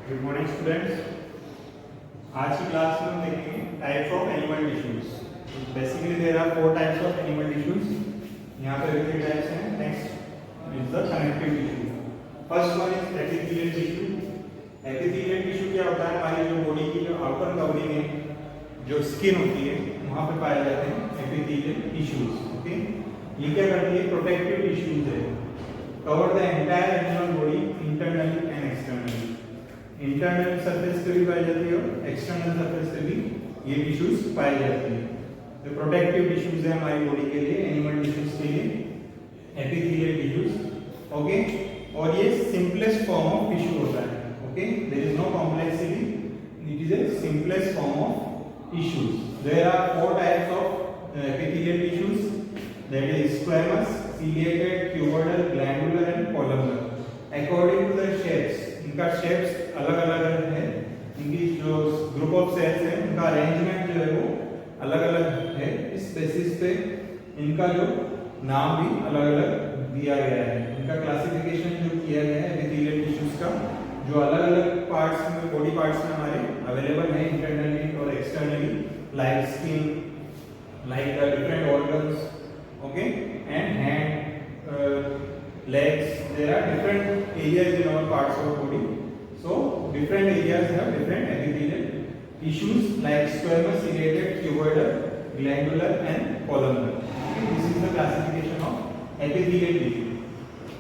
Good morning students. आज की class में हम देखेंगे types of animal tissues. Basically there are 4 types of animal tissues. यहाँ पे 3 टाइप्स हैं। Next is the connective tissue. First one is epithelial tissue. Epithelial tissue क्या होता है? हमारी जो बॉडी की जो आउटर कवरिंग है, जो स्किन होती है, वहाँ पे पाए जाते हैं एपिथेलियल टिश्यूज। ओके, ये क्या करती है? प्रोटेक्टिव टिश्यूज है। Cover the entire animal body internally and externally. Internal surface पे भी पाई जाती है और एक्सटर्नल सरफेस पे भी ये टिश्यूज पाई जाती है। तो प्रोटेक्टिव टिश्यूज है हमारी बॉडी के लिए, एनिमल टिश्यूज के लिए एपिथेलियल टिश्यूज। ओके, और ये सिंपलेस्ट फॉर्म ऑफ टिश्यू होता है। Okay, there is no complexity, it is a simplest form of tissues. There are 4 types of epithelial tissues, that is squamous, ciliated, cuboidal, glandular and columnar. According to the shapes, इनका shapes अलग अलग है। इनकी जो group of sales है, उनका arrangement जो है वो अलग अलग है। इस बेसिस पे इनका जो नाम भी अलग अलग दिया गया है। इनका क्लासिफिकेशन जो किया गया है एपिथेलियल टिश्यूज का, जो अलग अलग पार्ट्स में, बॉडी पार्ट्स में हमारे अवेलेबल है इंटरनली और externally, like skin, like the different organs, okay, and hand, legs. There are different areas in our parts of body, so different areas have different epithelial tissues like squamous, ciliated, cuboidal, glandular and columnar. Okay, this is the classification of epithelial tissue.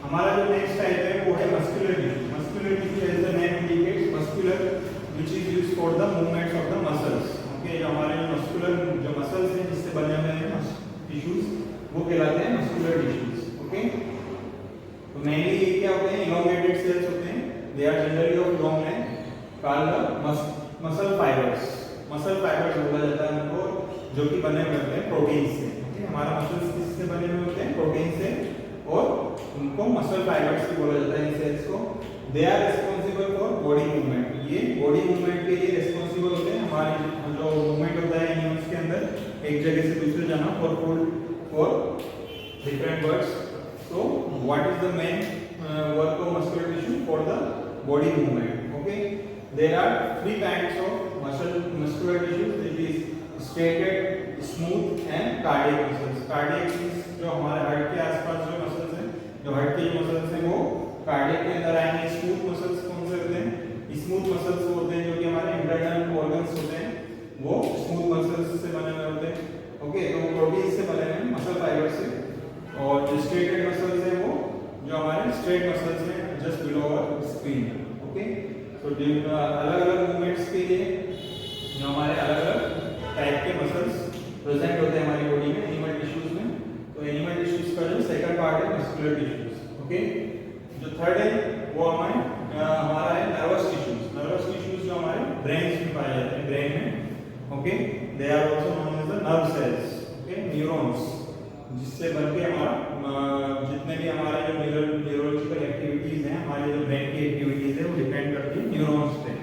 हमारा जो next type है वो है muscular tissue. Muscular tissue as the name indicates, muscular which is used for the movements of the muscles. Okay, जो हमारे muscular जो muscles हैं जिससे बने हुए हैं टिश्यूज, वो कहलाते हैं मस्कुलर टिश्यूज। ओके, तो मेनली ये क्या होते हैं? इलोंगेटेड सेल्स होते हैं। They are generally of long length, called muscle fibres. Muscle fibres बोला जाता है उनको, जो कि बने हुए होते हैं प्रोटीन से। ओके, हमारा मसल्स किससे बने हुए होते हैं? प्रोटीन से, और उनको मसल फाइबर्स भी बोला जाता है इन सेल्स को। They are responsible for body movement. ये बॉडी मूवमेंट के लिए रिस्पांसिबल होते हैं। हमारे जो मूवमेंट होता है एनिमल्स के अंदर एक जगह से दूसरे जाना, for different words. So what is the main work of muscular tissue? For the body movement. Okay, there are 3 kinds of muscular tissues. It is striated, smooth and cardiac muscles. Cardiac means जो हमारे heart के आसपास जो muscles हैं, जो heart के muscles हैं, वो कार्डियक के अंदर आएंगे। स्मूथ मसल्स कौन से होते हैं? स्मूथ मसल्स वो होते हैं जो कि हमारे इंटरनल ऑर्गन्स होते हैं, वो स्मूथ मसल्स से बने हुए होते हैं। ओके, तो वो प्रोटीन से बने हुए हैं, मसल फाइबर से। और जो स्ट्रेटेड मसल्स हैं वो जो हमारे स्ट्रेट मसल्स हैं just below our screen. Okay, तो अलग अलग मूवमेंट्स के लिए जो हमारे अलग अलग टाइप के मसल्स प्रेजेंट होते हैं हमारी बॉडी में, एनिमल टिश्यूज में। तो एनिमल टिश्यूज का जो सेकंड पार्ट है मस्कुलर टिश्यूज। ओके, जो थर्ड है वो हमारा है नर्वस टिश्यूज। नर्वस टिश्यूज जो हमारे ब्रेन में पाए जाते हैं, ब्रेन में। Okay, they are also known as the nerve cells. Okay, neurons, जिससे बनके हमारा जितने भी हमारे जो न्यूरोलॉजिकल एक्टिविटीज हैं, हमारे जो ब्रेन की एक्टिविटीज है, वो डिपेंड करती है न्यूरॉन्स पे।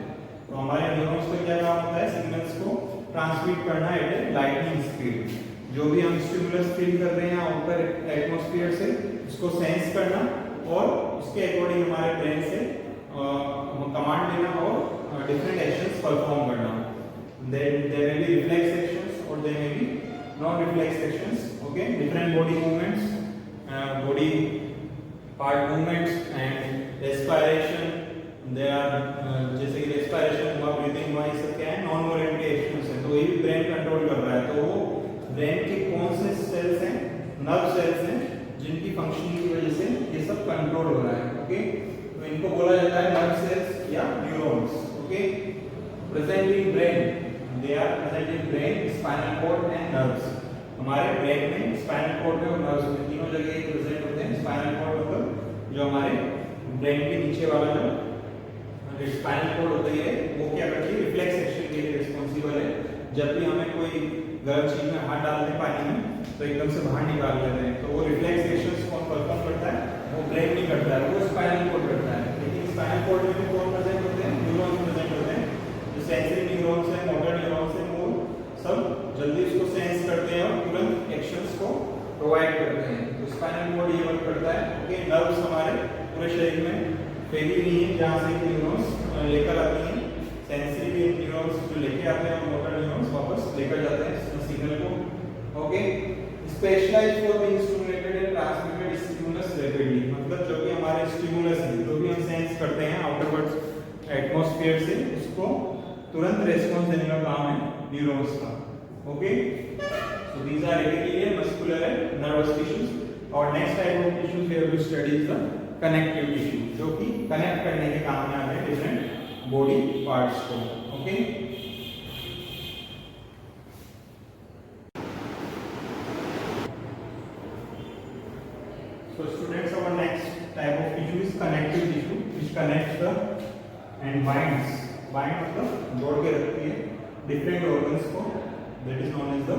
तो हमारे न्यूरॉन्स का क्या काम होता है? सिग्नल्स को ट्रांसमिट करना एट ए लाइटनिंग स्पीड। जो भी हम स्टिमुलस फील कर रहे हैं ऊपर एटमॉस्फेयर से, उसको सेंस करना और उसके अकॉर्डिंग हमारे ब्रेन से कमांड लेना और डिफरेंट एक्शंस परफॉर्म करना। There may be reflex actions और there may be non reflex actions. Okay, different body movements, body part movements and respiration. They are जैसे कि रेस्पिरेशन हुआ, ब्रीथिंग हुआ, ये सब क्या है? नॉन वॉलेंटरी एक्शंस है। तो ये ब्रेन कंट्रोल कर रहा है। तो वो ब्रेन के कौन से सेल्स हैं? नर्व सेल्स हैं, जिनकी फंक्शनिंग की वजह से ये सब कंट्रोल हो रहा है। ओके, तो इनको बोला जाता है नर्व सेल्स या neurons. Okay, present in brain, they are present in brain, spinal cord and nerves. हमारे ब्रेन में, स्पाइनल कॉर्ड में और नर्व्स में, तीनों जगह प्रेजेंट होते हैं। स्पाइनल कॉर्ड मतलब जो हमारे ब्रेन के नीचे वाला जो स्पाइनल कॉर्ड होता है, वो क्या करती है? रिफ्लेक्स एक्शन के लिए रिस्पांसिबल है। जब भी हमें कोई गर्म चीज में हाथ डालते हैं पानी में, तो एकदम से बाहर निकाल लेते हैं, तो वो रिफ्लेक्स एक्शंस कौन परफॉर्म करता है? वो ब्रेन नहीं करता है, वो स्पाइनल कॉर्ड करता है। लेकिन स्पाइनल कॉर्ड में भी कौन प्रेजेंट होते हैं? न्यूरॉन्स प्रेजेंट होते हैं। जो सेंसरी न्यूरॉन्स हैं, मोटर न्यूरॉन्स हैं, वो सब जल्दी उसको सेंस करते हैं और तुरंत एक्शंस को प्रोवाइड करते हैं। तो स्पाइनल कॉर्ड ये वर्क करता है। ओके, नर्व्स हमारे पूरे शरीर में पहली नहीं है जहाँ से न्यूरॉन्स लेकर आती हैं, सेंसरी न्यूरॉन्स जो लेके आते हैं मोटर न्यूरॉन्स वापस लेकर जाते हैं सिग्नल को। Okay, specialized for being stimulated and transmitted stimulus rapidly, मतलब जो कि हमारे स्टिमुलस है, जो भी हम सेंस करते हैं आउटरवर्ड्स एटमॉस्फेयर से, उसको तुरंत रेस्पॉन्स देने का काम है न्यूरॉन्स का। Okay, so these are reticular, muscular and nervous tissues. और next type of tissues we have to study is the connective tissue, जो कि कनेक्ट करने के काम में आते हैं डिफरेंट बॉडी पार्ट्स को। Okay, so students, our next type of tissue is connective tissue, which connects the and binds मतलब जोड़ के रखती है डिफरेंट ऑर्गन्स को, that is known as the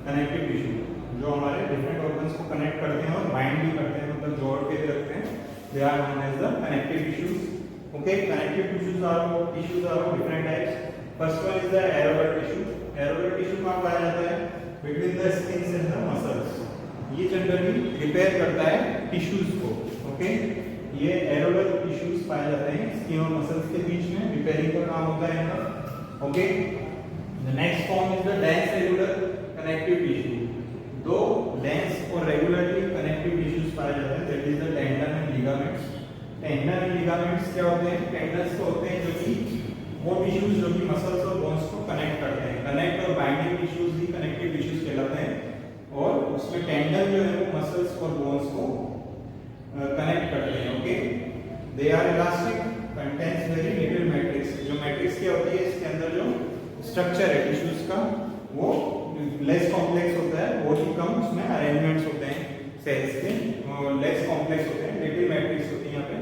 connective tissue, जो हमारे डिफरेंट ऑर्गन्स को कनेक्ट करते हैं और बाइंड भी करते हैं, मतलब जोड़ के भी रखते हैं। they are known as the connective tissues. Okay, connective tissues are of different types. First one is the aerobic tissue. Aerobic tissue कहाँ पाया जाता है? Between the skin and the muscles. ये जनरली रिपेयर करता है टिश्यूज को। Okay, ये aerobic tissues पाए जाते हैं स्किन और मसल्स के बीच में, रिपेयरिंग का काम होता है इनका। Okay, the next form is the dense regular connective tissue. दो डेंस और रेगुलरली कनेक्टिव टिश्यूज पाए जाते हैं, that is the tendon and ligaments. Tendon and ligaments क्या होते हैं? टेंडन्स तो होते हैं जो कि वो टिश्यूज जो कि मसल्स और बोन्स को कनेक्ट करते हैं, कनेक्ट और बाइंडिंग टिश्यूज ही कनेक्टिव टिश्यूज कहलाते हैं। और उसमें टेंडन जो है वो मसल्स और बोन्स को कनेक्ट करते हैं। Okay, they are elastic, contains very little matrix. जो मैट्रिक्स क्या होती है, इसके अंदर जो स्ट्रक्चर है टिश्यूज का वो लेस कॉम्प्लेक्स होता है, बहुत ही कम उसमें अरेंजमेंट्स होते हैं सेल्स के, लेस कॉम्प्लेक्स होते हैं, लिटिल मैट्रिक्स होती है यहाँ पे।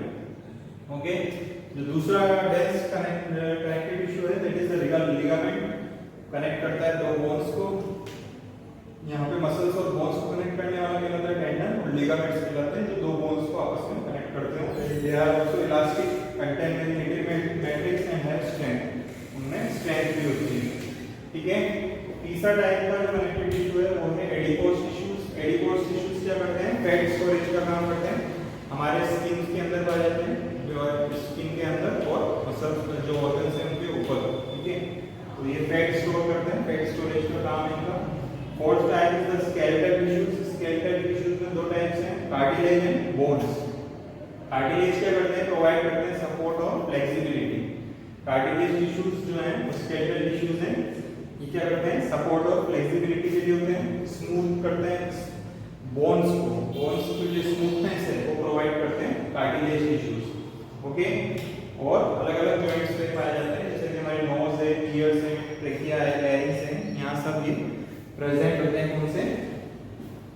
ओके, जो दूसरा डेंस कनेक्टिव टिश्यू है that is the ligament, connect करता है दो बोन्स को। यहाँ पे मसल्स और बोन्स को कनेक्ट करने वाला कहलाता है टेंडन, और लिगामेंट्स कहलाते हैं जो दो बोन्स को आपस में कनेक्ट करते हैं। They are also elastic, contain very little matrix and have strength, उनमें स्ट्रेंथ भी होती है। ठीक है, तीसरा टाइप का जो कनेक्टिव टिश्यू है वो है एडिपोज टिश्यूज। एडिपोज टिश्यूज क्या करते हैं? फैट स्टोरेज का काम करते हैं, हमारे स्किन के अंदर पाए जाते हैं, जो स्किन के अंदर और मसल्स जो ऑर्गन्स हैं उनके ऊपर। ठीक है, तो ये फैट स्टोर करते हैं, फैट स्टोरेज का काम है इनका। Fourth type is the skeletal tissues. Skeletal tissues में दो टाइप्स हैं, कार्टिलेज एंड बोन्स। कार्टिलेज क्या करते हैं? प्रोवाइड करते हैं सपोर्ट और फ्लेक्सिबिलिटी। कार्टिलेज टिश्यूज जो हैं वो स्केलेटल टिश्यूज हैं, ये क्या करते हैं? सपोर्ट और फ्लेक्सिबिलिटी के लिए होते हैं, स्मूथ करते हैं बोन्स को, बोन्स की जो स्मूथनेस है वो प्रोवाइड करते हैं कार्टिलेज टिश्यूज। ओके, और अलग अलग जॉइंट्स पे पाए जाते हैं, जैसे कि हमारी नोज है, ईयर्स है, ट्रेकिया है, लैरिंग्स है, यहाँ सब ये प्रेजेंट होते हैं कौन से?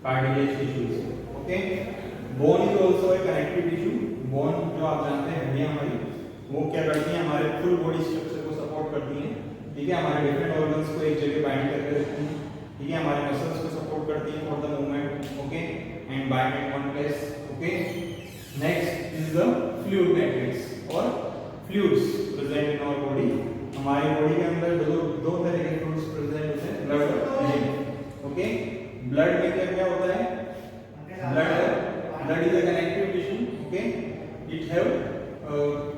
Cartilage tissues. Okay, bone is also a connective tissue. Bone जो आप जानते हैं हड्डियां हमारी, वो क्या करती हैं? हमारे फुल बॉडी स्ट्रक्चर को सपोर्ट करती हैं। ठीक है, हमारे डिफरेंट ऑर्गन्स को एक जगह बाइंड करके रखती हैं। ठीक है, हमारे मसल्स को सपोर्ट करती हैं for the movement. Okay, and bind at one place. Okay, next is the fluid matrix और fluids present in our body. हमारी बॉडी के अंदर दो तरह के फ्लूइड्स प्रेजेंट होते हैं, ब्लड और लिम्फ। ओके, ब्लड में क्या क्या होता है? Blood is a connective tissue. Okay, it have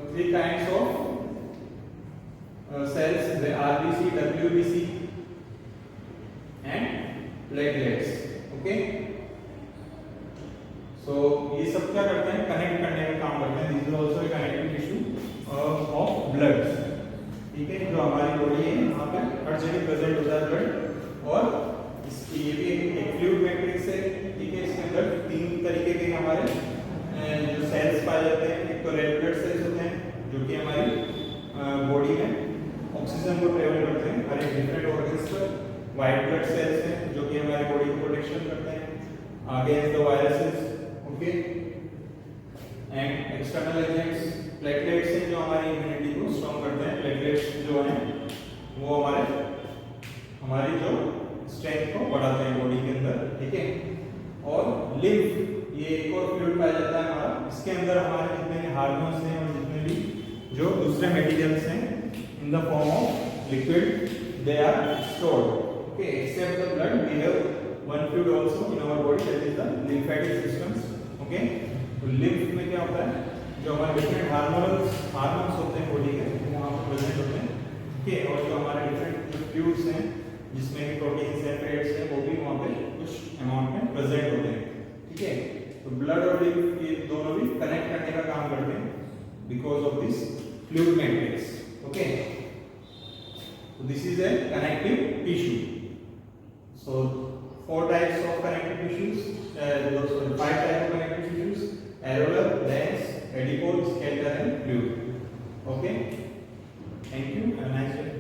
three kinds of cells, the RBC, WBC and platelets. Okay, so ये सब क्या करते हैं? कनेक्ट करने का काम करते हैं। This is also a connective tissue of blood. ठीक है, जो हमारी बॉडी है यहाँ पे हर जगह प्रेजेंट होता है ब्लड, और इसकी ये भी एक फ्लूइड मैट्रिक्स है। ठीक है, इसके अंदर तीन तरीके के हमारे जो सेल्स पाए जाते हैं। एक तो रेड ब्लड सेल्स होते हैं जो कि हमारी बॉडी में ऑक्सीजन को ट्रेवल करते हैं हर एक डिफरेंट ऑर्गन्स पर। व्हाइट ब्लड सेल्स हैं जो कि हमारी बॉडी को प्रोटेक्शन करते हैं against the viruses. Okay, and external agents platelets हैं जो हमारी इम्यूनिटी को स्ट्रॉन्ग करते हैं। प्लेटलेट्स जो हैं वो हमारी जो स्ट्रेंथ को बढ़ाते हैं बॉडी के अंदर। ठीक है, और लिम्फ ये एक और फ्लूइड पाया जाता है हमारा, इसके अंदर हमारे जितने भी हार्मोन्स हैं और जितने भी जो दूसरे मटेरियल्स हैं in the form of liquid, they are stored. Okay, except the blood we have one fluid also in our body, that is the lymphatic systems. Okay, तो लिम्फ में क्या होता है? जो हमारे डिफरेंट हार्मोन्स होते हैं बॉडी के वो वहाँ पर प्रेजेंट होते हैं, ठीक है। और जो हमारे डिफरेंट फ्लूइड्स हैं जिसमें भी प्रोटीन्स हैं, फैट्स हैं, वो भी वहाँ पे कुछ अमाउंट में प्रेजेंट होते हैं, ठीक है। तो ब्लड और लिवर ये दोनों भी कनेक्ट करने का काम करते हैं because of this fluid matrix, okay. So this is a connective tissue. So 4 types of connective tissues, sorry, 5 types of connective tissues: areolar, dense, adipose, skeletal, and fluid. Okay. Thank you. Have a nice day.